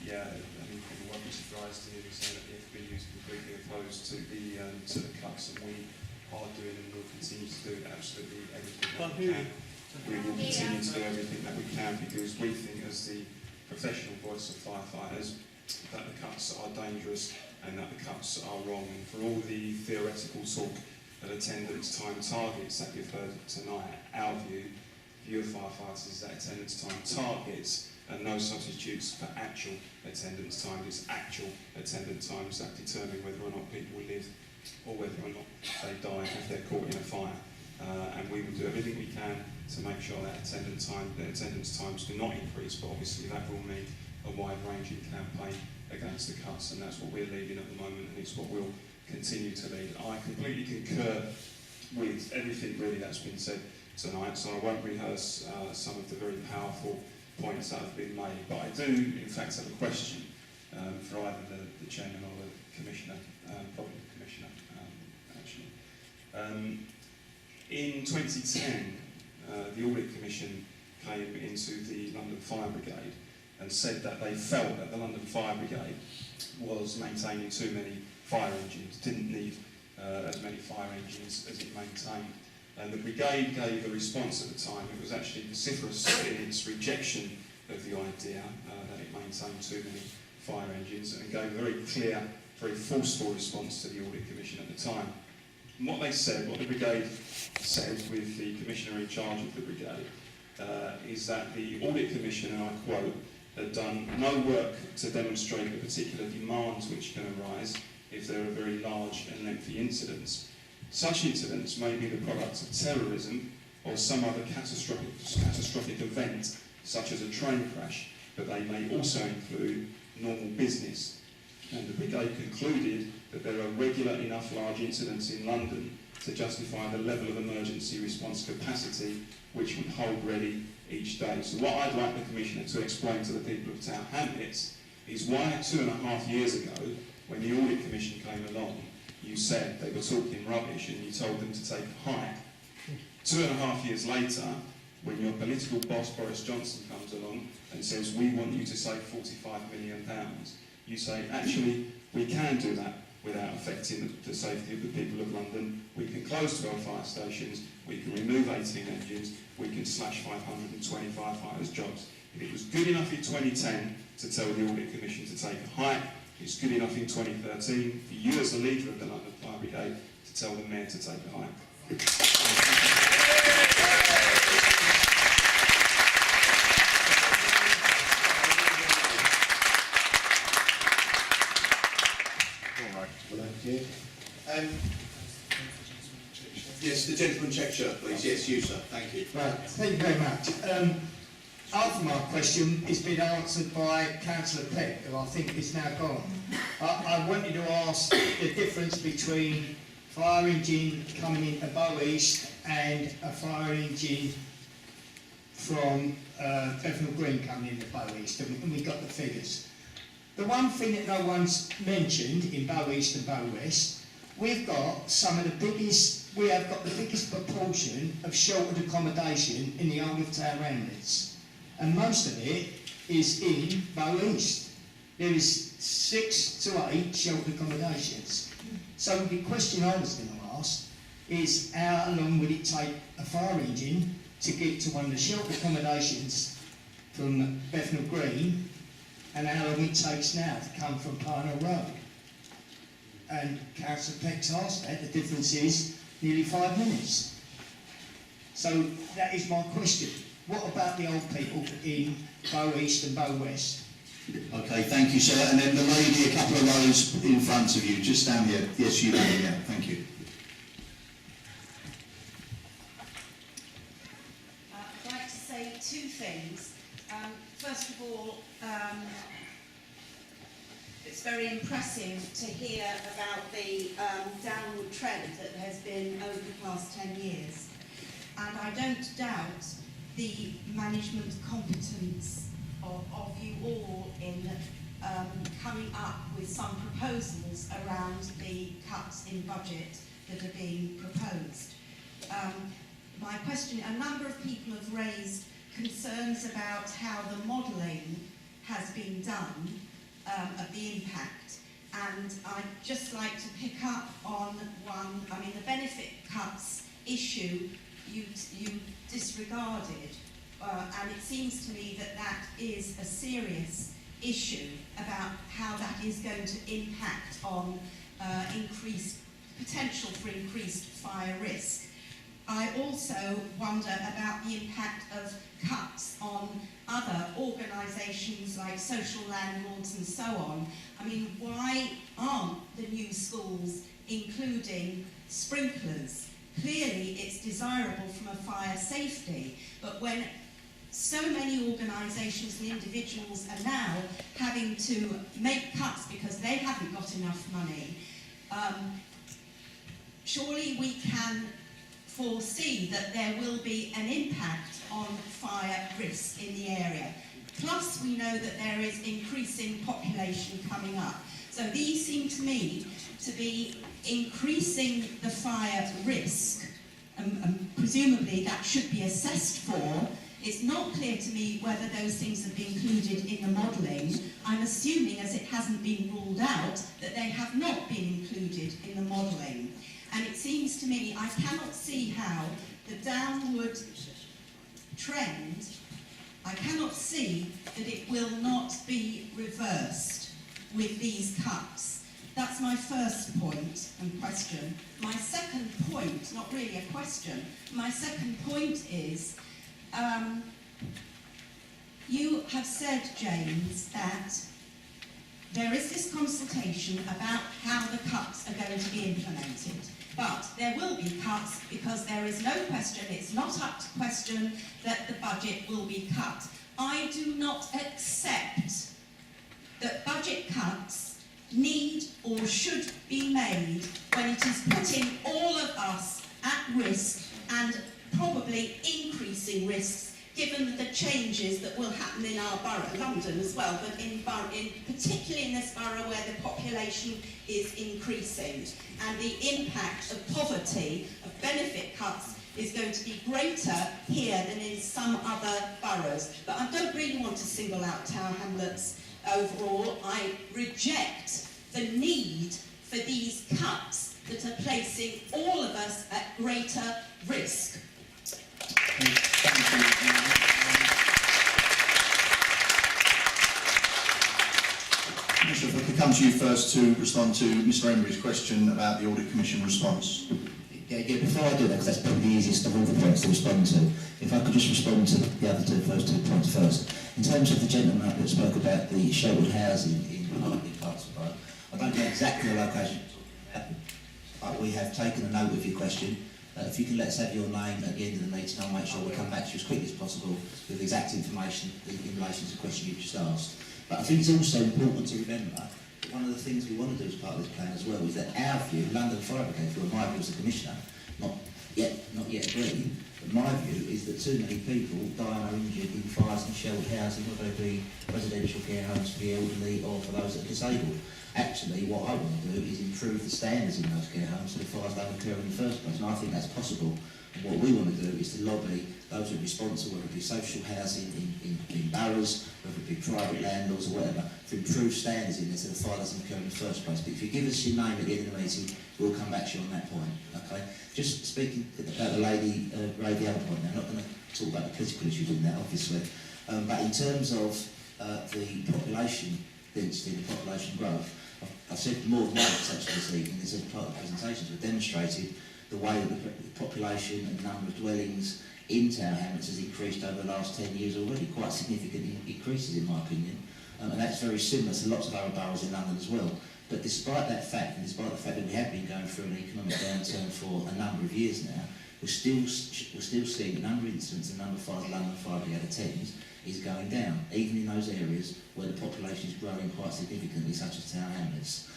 people won't be surprised to hear me say that the FB is completely opposed to the cuts, and we are doing and will continue to do absolutely everything that we can. We will continue to do everything that we can because we think, as the professional voice of firefighters, that the cuts are dangerous and that the cuts are wrong. And for all the theoretical talk of attendance time targets that you've heard tonight, our view of firefighters is that attendance time targets and no substitutes for actual attendance time. It's actual attendance times that determine whether or not people live or whether or not they die if they're caught in a fire. And we will do everything we can to make sure that attendance times do not increase, but obviously that will mean a wide-ranging campaign against the cuts, and that's what we're leading at the moment, and it's what we'll continue to lead. I completely concur with everything really that's been said tonight, so I won't rehearse some of the very powerful points that have been made, but I do in fact have a question for either the Chairman or the Commissioner, probably the Commissioner actually. In 2010, the Audit Commission came into the London Fire Brigade and said that they felt that the London Fire Brigade was maintaining too many fire engines, didn't need as many fire engines as it maintained. And the Brigade gave a response at the time. It was actually vociferous in its rejection of the idea that it maintained too many fire engines, and gave a very clear, very forceful response to the Audit Commission at the time. And what they said, what the Brigade said with the Commissioner in charge of the Brigade, is that the Audit Commission, and I quote, had done no work to demonstrate the particular demands which can arise if there are very large and lengthy incidents. Such incidents may be the product of terrorism or some other catastrophic event, such as a train crash, but they may also include normal business. And the Brigade concluded that there are regular enough large incidents in London to justify the level of emergency response capacity which would hold ready each day. So what I'd like the Commissioner to explain to the people of Town Hamlets is why 2.5 years ago, when the Audit Commission came along, you said they were talking rubbish and you told them to take a hike. 2.5 years later, when your political boss Boris Johnson comes along and says, we want you to save £45 million, you say, actually, we can do that without affecting the safety of the people of London. We can close 12 fire stations, we can remove 18 engines, we can slash 520 firefighters' jobs. If it was good enough in 2010 to tell the Audit Commission to take a hike, it's good enough in 2013 for you as the leader of the London Fire Brigade to tell the Mayor to take a hike. Thank you. Yes, the gentleman check shirt, please. Yes, you, sir. Thank you. Right. Thank you very much. After my question, it's been answered by Councillor Peck, who I think is now gone. I wanted to ask the difference between fire engine coming into Bow East and a fire engine from Bethnal Green coming into Bow East, and we got the figures. The one thing that no one's mentioned in Bow East and Bow West, we've got the biggest proportion of sheltered accommodation in the whole of Town Hamlets. And most of it is in Bow East. There is 6 to 8 sheltered accommodations. So the question I was going to ask is, how long would it take a fire engine to get to one of the sheltered accommodations from Bethnal Green, and how long it takes now to come from Parnell Road? And Councillor Peck's asked that. The difference is nearly 5 minutes. So that is my question. What about the old people in Bow East and Bow West? Okay, thank you, sir. And then the lady a couple of rows in front of you, just down here. Yes, you lady, yeah. Thank you. I'd like to say 2 things. First of all, it's very impressive to hear about the downward trend that has been over the past 10 years. And I don't doubt the management competence of you all in coming up with some proposals around the cuts in budget that are being proposed. My question, a number of people have raised concerns about how the modelling has been done of the impact. And I'd just like to pick up on one, I mean, the benefit cuts issue you disregarded, and it seems to me that that is a serious issue about how that is going to impact on potential for increased fire risk. I also wonder about the impact of cuts on other organisations like social landlords and so on. I mean, why aren't the new schools including sprinklers? Clearly it's desirable from a fire safety, but when so many organisations and individuals are now having to make cuts because they haven't got enough money, surely we can foresee that there will be an impact on fire risk in the area. Plus we know that there is increasing population coming up. So these seem to me to be increasing the fire risk, and presumably that should be assessed for. It's not clear to me whether those things have been included in the modelling. I'm assuming, as it hasn't been ruled out, that they have not been included in the modelling. And it seems to me I cannot see how the downward trend, I cannot see that it will not be reversed with these cuts. That's my first point and question. My second point, not really a question, my second point is, you have said, James, that there is this consultation about how the cuts are going to be implemented. But there will be cuts because there is no question, it's not up to question, that the budget will be cut. I do not accept that budget cuts need or should be made when it is putting all of us at risk and probably increasing risks given the changes that will happen in our borough, London as well, but particularly in this borough where the population is increasing, and the impact of poverty, of benefit cuts, is going to be greater here than in some other boroughs. But I don't really want to single out Tower Hamlets overall. I reject the need for these cuts that are placing all of us at greater risk. Commissioner, if I could come to you first to respond to Mr Emery's question about the Audit Commission response. Yeah, before I do that, because that's probably the easiest of all the points to respond to, if I could just respond to the other first two points first. In terms of the gentleman that spoke about the sheltered housing in parts of the borough, I don't know exactly the location, but we have taken a note of your question. If you can let us have your name at the end of the meeting, I'll make sure we come back to you as quickly as possible with exact information in relation to the question you've just asked. But I think it's also important to remember that one of the things we want to do as part of this plan as well is that our view, London Fire Brigade, who are my view as a commissioner, not yet agreed, but my view is that too many people die and are injured in fires and sheltered housing, whether they be residential care homes for the elderly or for those that are disabled. Actually, what I want to do is improve the standards in those care homes so the fires don't occur in the first place, and I think that's possible. And what we want to do is to lobby those who are responsible, whether it be social housing in boroughs, whether it be private landlords or whatever, to improve standards in there so the fire doesn't occur in the first place. But if you give us your name at the end of the meeting, we'll come back to you on that point. Okay? Just speaking about the lady raised the other point now, I'm not going to talk about the political issues in that, obviously, but in terms of the population density, the population growth, I've said more than once actually this evening, as part of the presentations, we've demonstrated the way that the population and number of dwellings in Tower Hamlets has increased over the last 10 years already, quite significant increases in my opinion, and that's very similar to lots of other boroughs in London as well. But despite that fact, and despite the fact that we have been going through an economic downturn for a number of years now, we're still seeing the number of incidents and the number of fires London Fire Brigade attends is going down, even in those areas where the population is growing quite significantly, such as Tower Hamlets.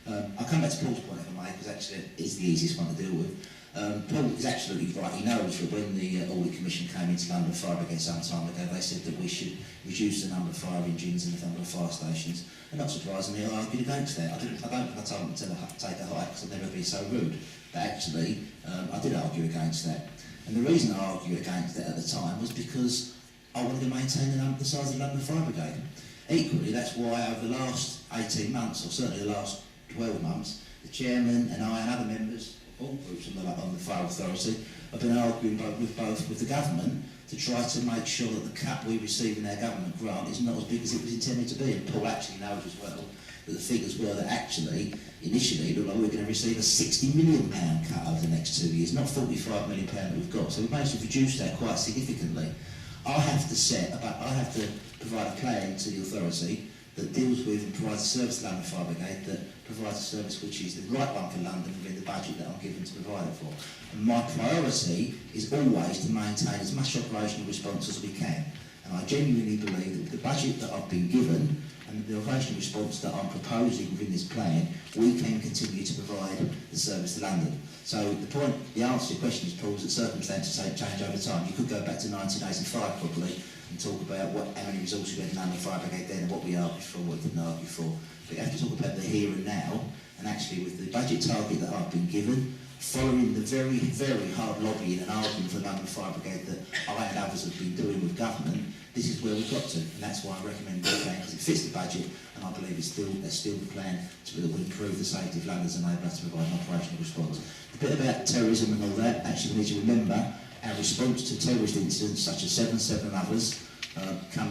I'll come back to Paul's point if I may, because actually it's the easiest one to deal with. Paul is absolutely right. He knows that when the Audit Commission came into London Fire Brigade some time ago, they said that we should reduce the number of fire engines and the number of fire stations. And not surprisingly, I argued against that. I told them to take a hike because I'd never be so rude. But actually, I did argue against that. And the reason I argued against that at the time was because I wanted to maintain the size of the London Fire Brigade. Equally, that's why over the last 18 months, or certainly the last 12 months, the chairman and I and other members, all groups on the Fire Authority, have been arguing with the government to try to make sure that the cut we receive in our government grant is not as big as it was intended to be. And Paul actually knows as well that the figures were that actually, initially, it looked like we were going to receive a £60 million cut over the next 2 years, not £45 million that we've got. So we've managed to reduce that quite significantly. I have to provide a plan to the authority that deals with and provides a service to London Fire Brigade that provides a service which is the right one for London within the budget that I'm given to provide it for. And my priority is always to maintain as much operational response as we can. And I genuinely believe that with the budget that I've been given and the operational response that I'm proposing within this plan, we can continue to provide the service to London. So the answer to your question is, Paul, is that circumstances change over time. You could go back to 1985 probably and talk about how many resources we had in London Fire Brigade then and what we argued for, what we didn't argue for. But you have to talk about the here and now, and actually with the budget target that I've been given, following the very, very hard lobbying and arguing for the London Fire Brigade that I and others have been doing with government, this is where we've got to, and that's why I recommend the plan, because it fits the budget, and I believe it's still the plan that will improve the safety of Londoners and enable us to provide an operational response. The bit about terrorism and all that, actually we need to remember our response to terrorist incidents such as 7/7 and others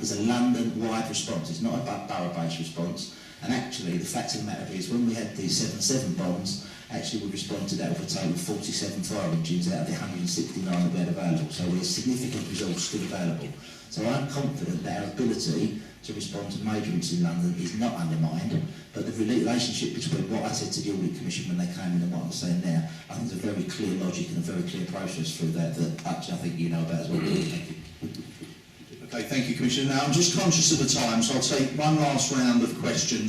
is a London-wide response. It's not a borough-based response. And actually, the fact of the matter is, when we had the 7/7 bombs, actually we responded to that with a total of 47 fire engines out of the 169 that we had available. So we have significant resource still available. So I'm confident that our ability to respond to major incidents in London is not undermined, but the relationship between what I said to the Audit Commission when they came in and what I'm saying now, I think there's a very clear logic and a very clear process through that actually I think you know about as well. Thank you. Okay, thank you, Commissioner. Now, I'm just conscious of the time, so I'll take one last round of questions.